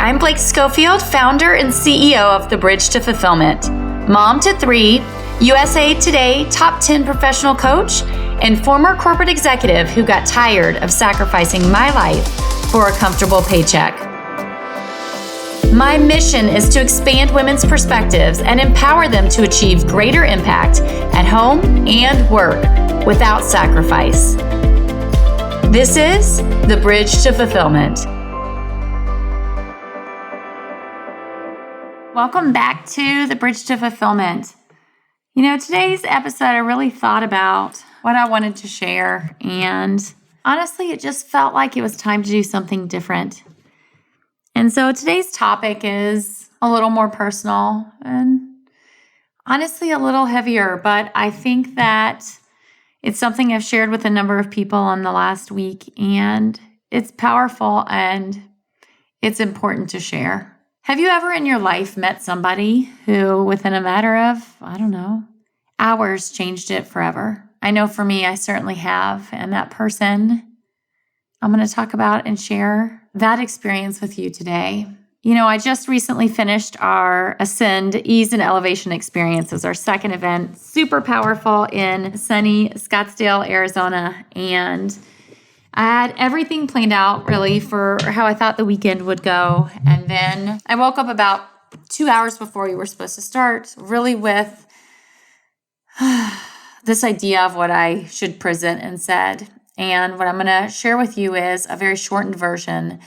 I'm Blake Schofield, founder and CEO of The Bridge to Fulfillment, mom to 3, USA Today top 10 professional coach, and former corporate executive who got tired of sacrificing my life for a comfortable paycheck. My mission is to expand women's perspectives and empower them to achieve greater impact at home and work without sacrifice. This is The Bridge to Fulfillment. Welcome back to The Bridge to Fulfillment. Today's episode, I really thought about what I wanted to share, and honestly, it just felt like it was time to do something different. And so today's topic is a little more personal and honestly a little heavier, but I think that it's something I've shared with a number of people in the last week, and it's powerful and it's important to share. Have you ever in your life met somebody who, within a matter of, hours, changed it forever? I know for me, I certainly have. And that person, I'm going to talk about and share that experience with you today. I just recently finished our Ascend, Ease, and Elevation experiences, our second event, super powerful in sunny Scottsdale, Arizona. And I had everything planned out really for how I thought the weekend would go. And then I woke up about 2 hours before we were supposed to start, really with this idea of what I should present and said. And what I'm going to share with you is a very shortened version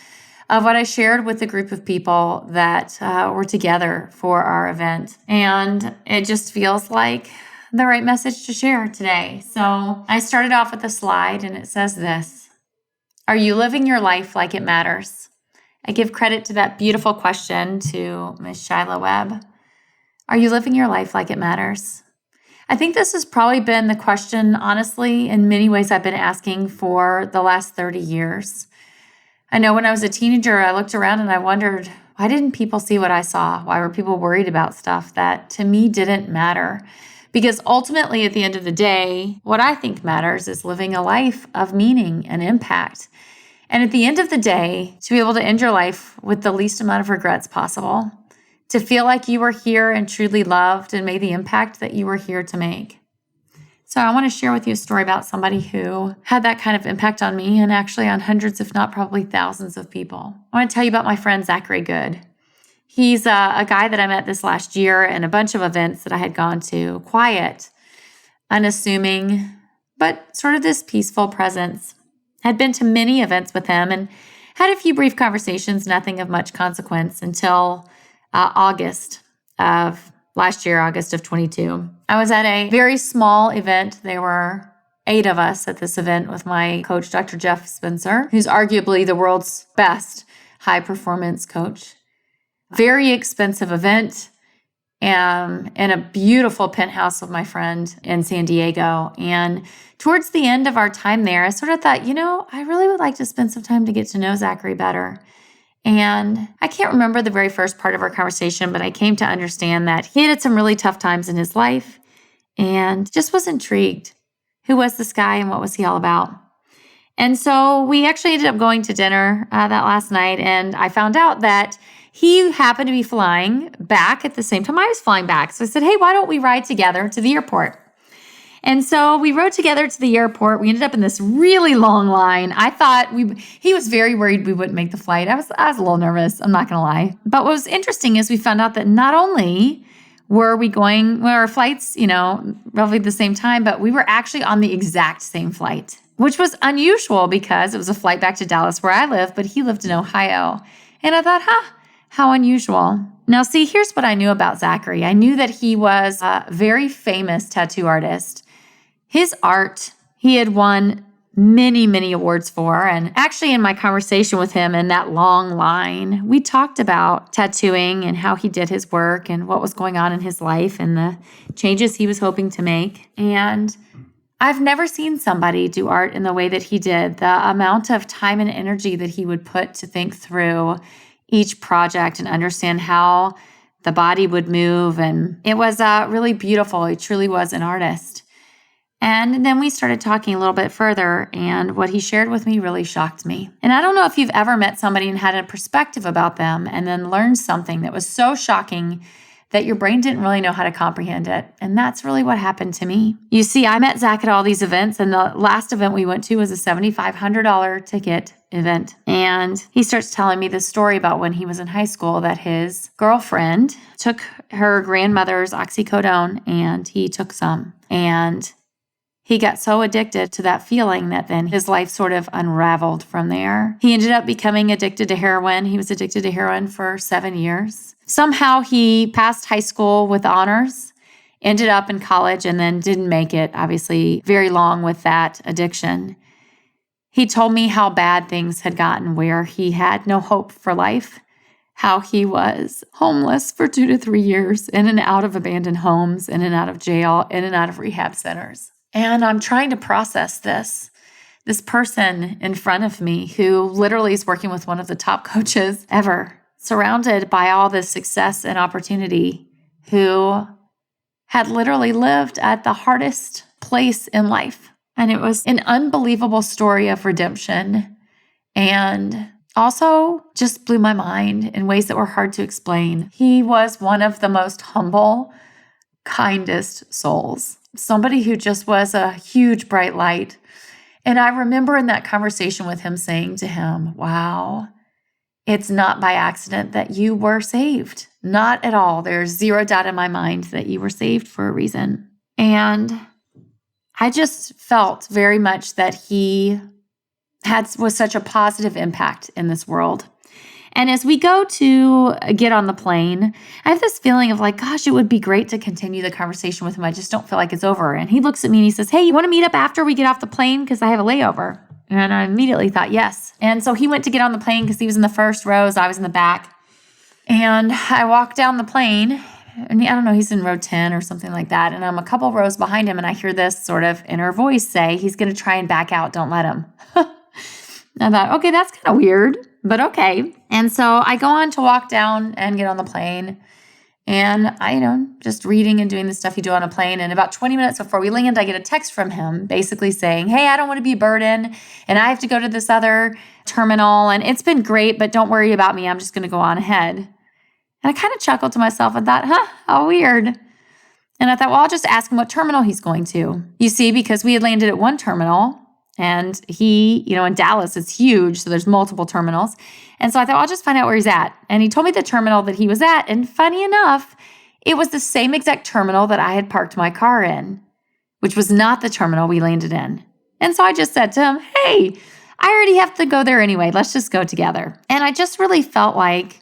of what I shared with a group of people that were together for our event. And it just feels like the right message to share today. So I started off with a slide, and it says this: are you living your life like it matters? I give credit to that beautiful question to Ms. Shyla Webb. Are you living your life like it matters? I think this has probably been the question, honestly, in many ways I've been asking for the last 30 years. I know when I was a teenager, I looked around and I wondered, why didn't people see what I saw? Why were people worried about stuff that to me didn't matter? Because ultimately, at the end of the day, what I think matters is living a life of meaning and impact. And at the end of the day, to be able to end your life with the least amount of regrets possible, to feel like you were here and truly loved and made the impact that you were here to make. So I want to share with you a story about somebody who had that kind of impact on me and actually on hundreds, if not probably thousands of people. I want to tell you about my friend Zachary Good. He's a guy that I met this last year in a bunch of events that I had gone to. Quiet, unassuming, but sort of this peaceful presence. Had been to many events with him and had a few brief conversations, nothing of much consequence until August of last year, August of 22. I was at a very small event. There were 8 of us at this event with my coach, Dr. Jeff Spencer, who's arguably the world's best high-performance coach. Very expensive event in a beautiful penthouse with my friend in San Diego. And towards the end of our time there, I sort of thought, I really would like to spend some time to get to know Zachary better. And I can't remember the very first part of our conversation, but I came to understand that he had some really tough times in his life and just was intrigued. Who was this guy and what was he all about? And so we actually ended up going to dinner that last night, and I found out that he happened to be flying back at the same time I was flying back. So I said, hey, why don't we ride together to the airport? And so we rode together to the airport. We ended up in this really long line. I thought he was very worried we wouldn't make the flight. I was a little nervous, I'm not going to lie. But what was interesting is we found out that not only were we going, our flights, roughly the same time, but we were actually on the exact same flight, which was unusual because it was a flight back to Dallas where I live, but he lived in Ohio. And I thought, how unusual. Now, see, here's what I knew about Zachary. I knew that he was a very famous tattoo artist. His art, he had won many, many awards for. And actually, in my conversation with him in that long line, we talked about tattooing and how he did his work and what was going on in his life and the changes he was hoping to make. And I've never seen somebody do art in the way that he did. The amount of time and energy that he would put to think through each project and understand how the body would move. And it was really beautiful. He truly was an artist. And then we started talking a little bit further, and what he shared with me really shocked me. And I don't know if you've ever met somebody and had a perspective about them and then learned something that was so shocking that your brain didn't really know how to comprehend it. And that's really what happened to me. You see, I met Zach at all these events, and the last event we went to was a $7,500 ticket event. And he starts telling me this story about when he was in high school that his girlfriend took her grandmother's oxycodone and he took some. And he got so addicted to that feeling that then his life sort of unraveled from there. He ended up becoming addicted to heroin. He was addicted to heroin for 7 years. Somehow he passed high school with honors, ended up in college, and then didn't make it, obviously, very long with that addiction. He told me how bad things had gotten, where he had no hope for life, how he was homeless for 2 to 3 years, in and out of abandoned homes, in and out of jail, in and out of rehab centers. And I'm trying to process this person in front of me who literally is working with one of the top coaches ever, surrounded by all this success and opportunity, who had literally lived at the hardest place in life. And it was an unbelievable story of redemption, and also just blew my mind in ways that were hard to explain. He was one of the most humble, kindest souls. Somebody who just was a huge bright light. And I remember in that conversation with him saying to him, wow, it's not by accident that you were saved. Not at all. There's zero doubt in my mind that you were saved for a reason. And I just felt very much that he was such a positive impact in this world. And as we go to get on the plane, I have this feeling of like, gosh, it would be great to continue the conversation with him. I just don't feel like it's over. And he looks at me and he says, hey, you want to meet up after we get off the plane? Because I have a layover. And I immediately thought, yes. And so he went to get on the plane because he was in the first rows. I was in the back. And I walked down the plane. And I don't know, he's in row 10 or something like that. And I'm a couple rows behind him. And I hear this sort of inner voice say, he's going to try and back out. Don't let him. I thought, okay, that's kind of weird, but okay. And so I go on to walk down and get on the plane. And I, just reading and doing the stuff you do on a plane. And about 20 minutes before we land, I get a text from him basically saying, hey, I don't want to be a burden. And I have to go to this other terminal. And it's been great, but don't worry about me. I'm just going to go on ahead. And I kind of chuckled to myself and thought, how weird. And I thought, well, I'll just ask him what terminal he's going to. You see, because we had landed at one terminal. And he, in Dallas, it's huge, so there's multiple terminals. And so I thought, I'll just find out where he's at. And he told me the terminal that he was at. And funny enough, it was the same exact terminal that I had parked my car in, which was not the terminal we landed in. And so I just said to him, hey, I already have to go there anyway. Let's just go together. And I just really felt like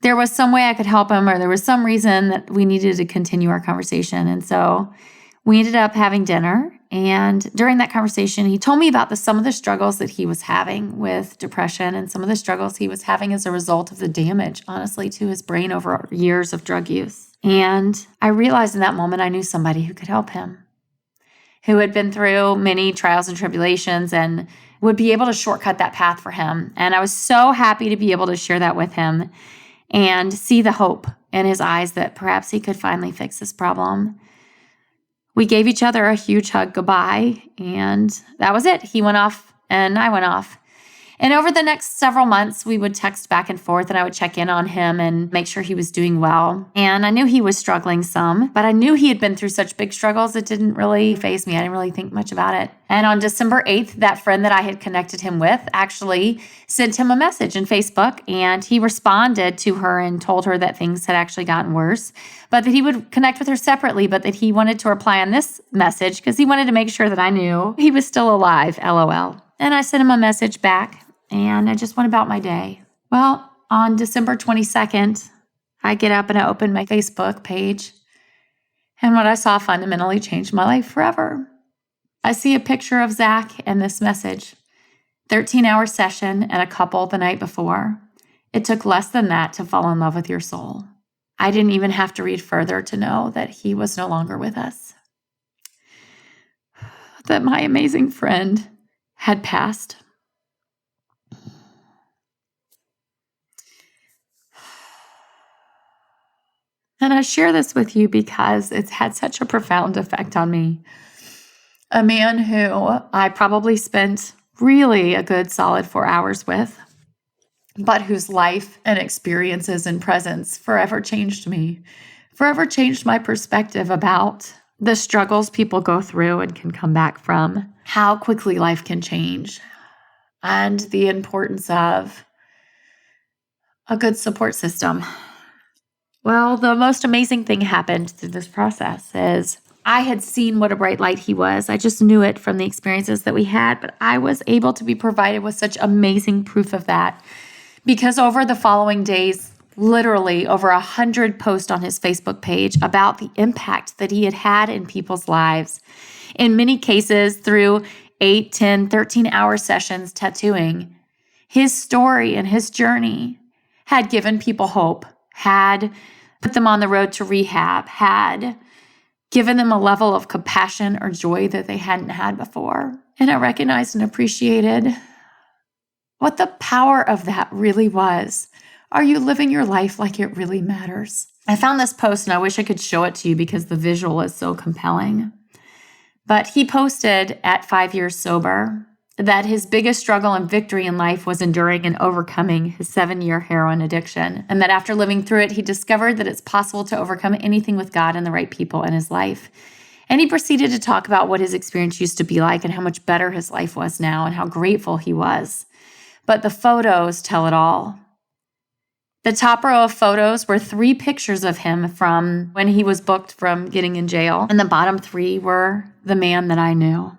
there was some way I could help him, or there was some reason that we needed to continue our conversation. And so we ended up having dinner. And during that conversation, he told me about some of the struggles that he was having with depression and some of the struggles he was having as a result of the damage, honestly, to his brain over years of drug use. And I realized in that moment I knew somebody who could help him, who had been through many trials and tribulations and would be able to shortcut that path for him. And I was so happy to be able to share that with him and see the hope in his eyes that perhaps he could finally fix this problem. We gave each other a huge hug goodbye, and that was it. He went off, and I went off. And over the next several months, we would text back and forth, and I would check in on him and make sure he was doing well. And I knew he was struggling some, but I knew he had been through such big struggles, it didn't really faze me. I didn't really think much about it. And on December 8th, that friend that I had connected him with actually sent him a message in Facebook, and he responded to her and told her that things had actually gotten worse, but that he would connect with her separately, but that he wanted to reply on this message because he wanted to make sure that I knew he was still alive, LOL. And I sent him a message back. And I just went about my day. Well, on December 22nd, I get up and I open my Facebook page. And what I saw fundamentally changed my life forever. I see a picture of Zach and this message. 13-hour session and a couple the night before. It took less than that to fall in love with your soul. I didn't even have to read further to know that he was no longer with us. That my amazing friend had passed. And I share this with you because it's had such a profound effect on me. a man who I probably spent really a good solid 4 hours with, but whose life and experiences and presence forever changed me, forever changed my perspective about the struggles people go through and can come back from, how quickly life can change, and the importance of a good support system. Well, the most amazing thing happened through this process is I had seen what a bright light he was. I just knew it from the experiences that we had, but I was able to be provided with such amazing proof of that because over the following days, literally over 100 posts on his Facebook page about the impact that he had had in people's lives. In many cases, through 8, 10, 13-hour sessions tattooing, his story and his journey had given people hope, had put them on the road to rehab, had given them a level of compassion or joy that they hadn't had before. And I recognized and appreciated what the power of that really was. Are you living your life like it really matters? I found this post and I wish I could show it to you because the visual is so compelling. But he posted at 5 years sober that his biggest struggle and victory in life was enduring and overcoming his 7-year heroin addiction, and that after living through it, he discovered that it's possible to overcome anything with God and the right people in his life. And he proceeded to talk about what his experience used to be like and how much better his life was now and how grateful he was. But the photos tell it all. The top row of photos were 3 pictures of him from when he was booked from getting in jail, and the bottom 3 were the man that I knew.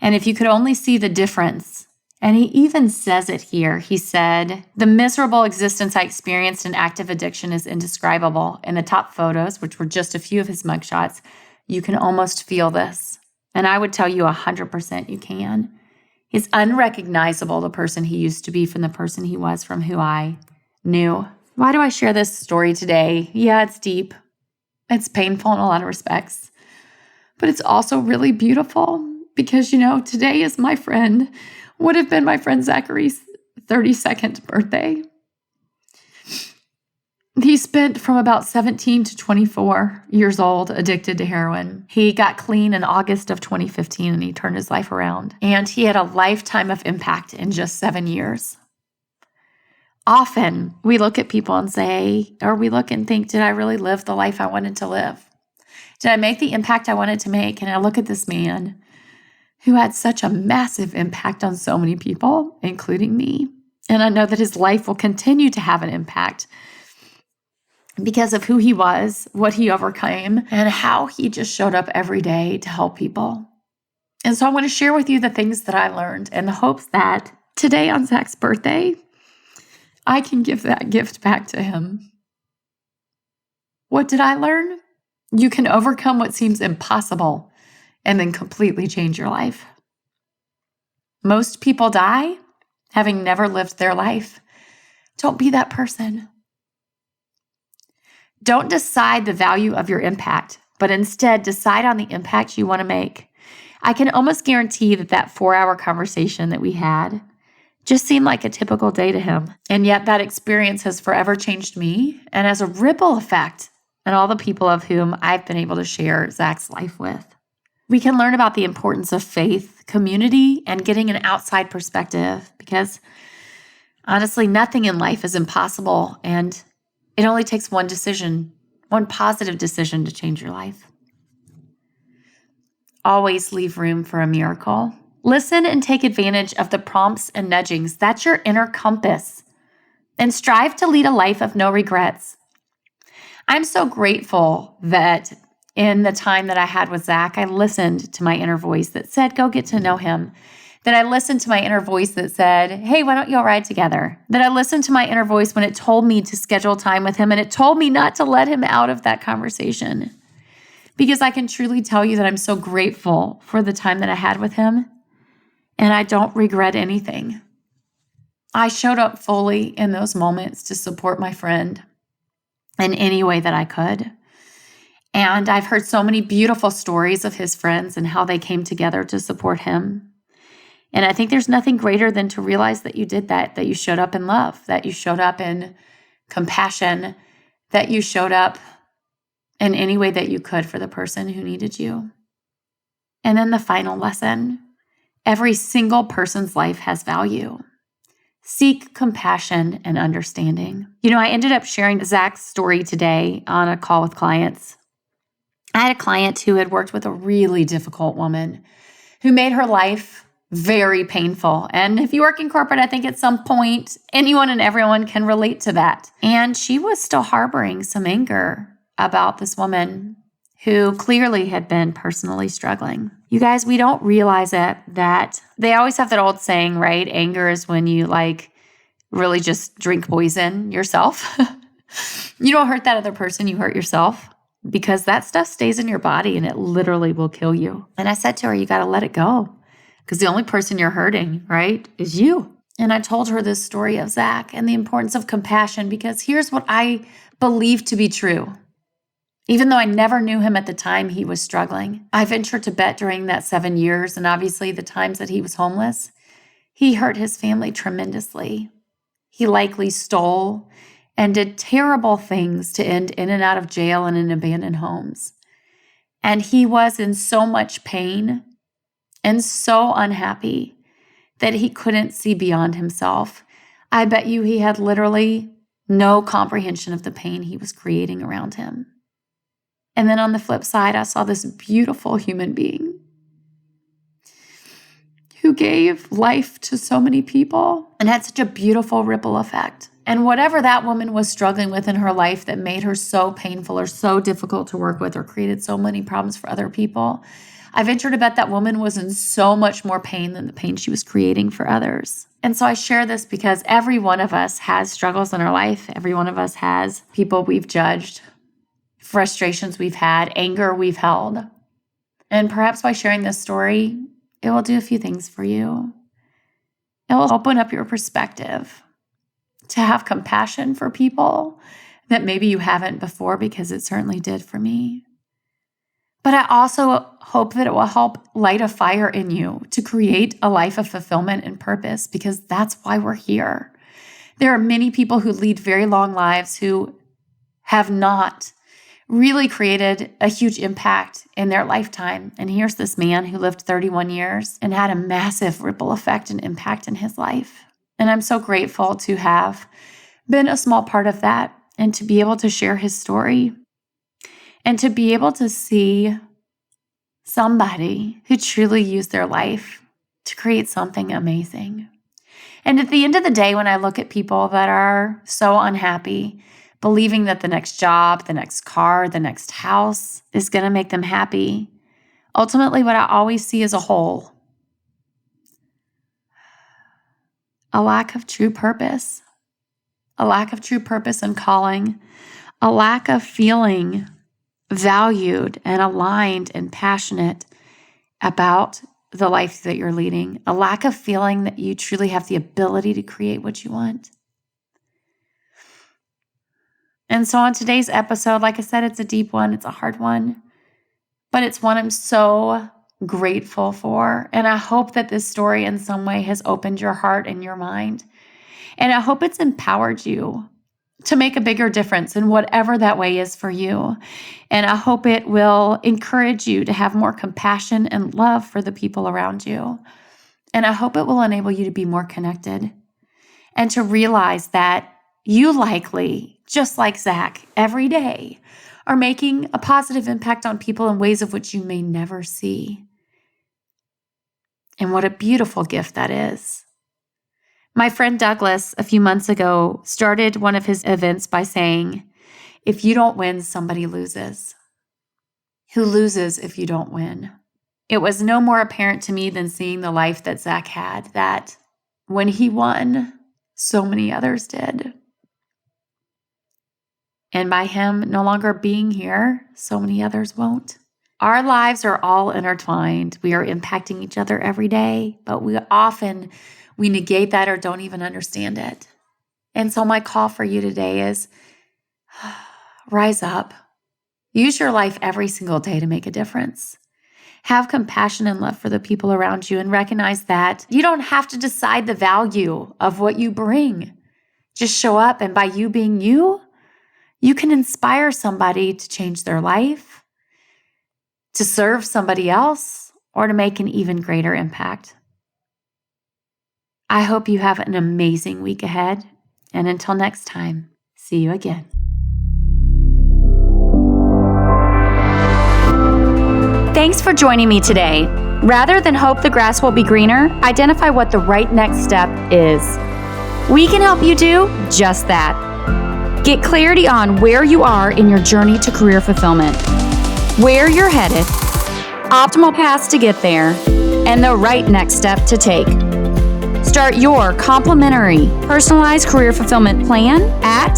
And if you could only see the difference, and he even says it here, he said, "The miserable existence I experienced in active addiction is indescribable." In the top photos, which were just a few of his mugshots, you can almost feel this. And I would tell you 100% you can. It's unrecognizable, the person he used to be from the person he was from who I knew. Why do I share this story today? Yeah, it's deep. It's painful in a lot of respects. But it's also really beautiful. Because, today is would have been my friend Zachary's 32nd birthday. He spent from about 17 to 24 years old addicted to heroin. He got clean in August of 2015 and he turned his life around. And he had a lifetime of impact in just 7 years. Often we look at people and say, or we look and think, did I really live the life I wanted to live? Did I make the impact I wanted to make? And I look at this man who had such a massive impact on so many people, including me. And I know that his life will continue to have an impact because of who he was, what he overcame, and how he just showed up every day to help people. And so I want to share with you the things that I learned in the hopes that today on Zach's birthday, I can give that gift back to him. What did I learn? You can overcome what seems impossible and then completely change your life. Most people die having never lived their life. Don't be that person. Don't decide the value of your impact, but instead decide on the impact you want to make. I can almost guarantee that 4-hour conversation that we had just seemed like a typical day to him. And yet that experience has forever changed me and has a ripple effect on all the people of whom I've been able to share Zach's life with. We can learn about the importance of faith, community, and getting an outside perspective because honestly, nothing in life is impossible, and it only takes one decision, one positive decision to change your life. Always leave room for a miracle. Listen and take advantage of the prompts and nudgings. That's your inner compass. And strive to lead a life of no regrets. I'm so grateful that in the time that I had with Zach, I listened to my inner voice that said, go get to know him. That I listened to my inner voice that said, hey, why don't you all ride together? That I listened to my inner voice when it told me to schedule time with him and it told me not to let him out of that conversation. Because I can truly tell you that I'm so grateful for the time that I had with him and I don't regret anything. I showed up fully in those moments to support my friend in any way that I could. And I've heard so many beautiful stories of his friends and how they came together to support him. And I think there's nothing greater than to realize that you did that you showed up in love, that you showed up in compassion, that you showed up in any way that you could for the person who needed you. And then the final lesson, every single person's life has value. Seek compassion and understanding. I ended up sharing Zach's story today on a call with clients. I had a client who had worked with a really difficult woman who made her life very painful. And if you work in corporate, I think at some point, anyone and everyone can relate to that. And she was still harboring some anger about this woman who clearly had been personally struggling. You guys, we don't realize it, that they always have that old saying, right? Anger is when you really just drink poison yourself. You don't hurt that other person, you hurt yourself, because that stuff stays in your body and it literally will kill you. And I said to her, you got to let it go, because the only person you're hurting, right, is you. And I told her this story of Zach and the importance of compassion, because here's what I believe to be true. Even though I never knew him at the time he was struggling, I ventured to bet during that 7 years, and obviously the times that he was homeless, he hurt his family tremendously. He likely stole and did terrible things to end in and out of jail and in abandoned homes. And he was in so much pain and so unhappy that he couldn't see beyond himself. I bet you he had literally no comprehension of the pain he was creating around him. And then on the flip side, I saw this beautiful human being who gave life to so many people and had such a beautiful ripple effect. And whatever that woman was struggling with in her life that made her so painful or so difficult to work with or created so many problems for other people, I venture to bet that woman was in so much more pain than the pain she was creating for others. And so I share this because every one of us has struggles in our life. Every one of us has people we've judged, frustrations we've had, anger we've held. And perhaps by sharing this story, it will do a few things for you. It will open up your perspective to have compassion for people that maybe you haven't before, because it certainly did for me. But I also hope that it will help light a fire in you to create a life of fulfillment and purpose, because that's why we're here. There are many people who lead very long lives who have not really created a huge impact in their lifetime. And here's this man who lived 31 years and had a massive ripple effect and impact in his life. And I'm so grateful to have been a small part of that and to be able to share his story and to be able to see somebody who truly used their life to create something amazing. And at the end of the day, when I look at people that are so unhappy, believing that the next job, the next car, the next house is going to make them happy, ultimately what I always see is a hole. A lack of true purpose. A lack of true purpose and calling. A lack of feeling valued and aligned and passionate about the life that you're leading. A lack of feeling that you truly have the ability to create what you want. And so on today's episode, like I said, it's a deep one, it's a hard one, but it's one I'm so grateful for. And I hope that this story in some way has opened your heart and your mind. And I hope it's empowered you to make a bigger difference in whatever that way is for you. And I hope it will encourage you to have more compassion and love for the people around you. And I hope it will enable you to be more connected and to realize that you likely, just like Zach, every day are making a positive impact on people in ways of which you may never see. And what a beautiful gift that is. My friend Douglas, a few months ago, started one of his events by saying, if you don't win, somebody loses. Who loses if you don't win? It was no more apparent to me than seeing the life that Zach had, that when he won, so many others did. And by him no longer being here, so many others won't. Our lives are all intertwined. We are impacting each other every day, but we negate that or don't even understand it. And so my call for you today is rise up. Use your life every single day to make a difference. Have compassion and love for the people around you and recognize that you don't have to decide the value of what you bring. Just show up, and by you being you, you can inspire somebody to change their life, to serve somebody else, or to make an even greater impact. I hope you have an amazing week ahead, and until next time, see you again. Thanks for joining me today. Rather than hope the grass will be greener, identify what the right next step is. We can help you do just that. Get clarity on where you are in your journey to career fulfillment, where you're headed, optimal paths to get there, and the right next step to take. Start your complimentary personalized career fulfillment plan at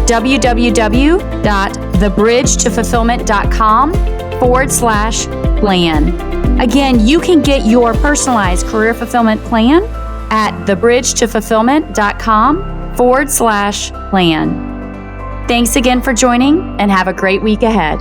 www.thebridgetofulfillment.com/plan. Again, you can get your personalized career fulfillment plan at thebridgetofulfillment.com/plan. Thanks again for joining, and have a great week ahead.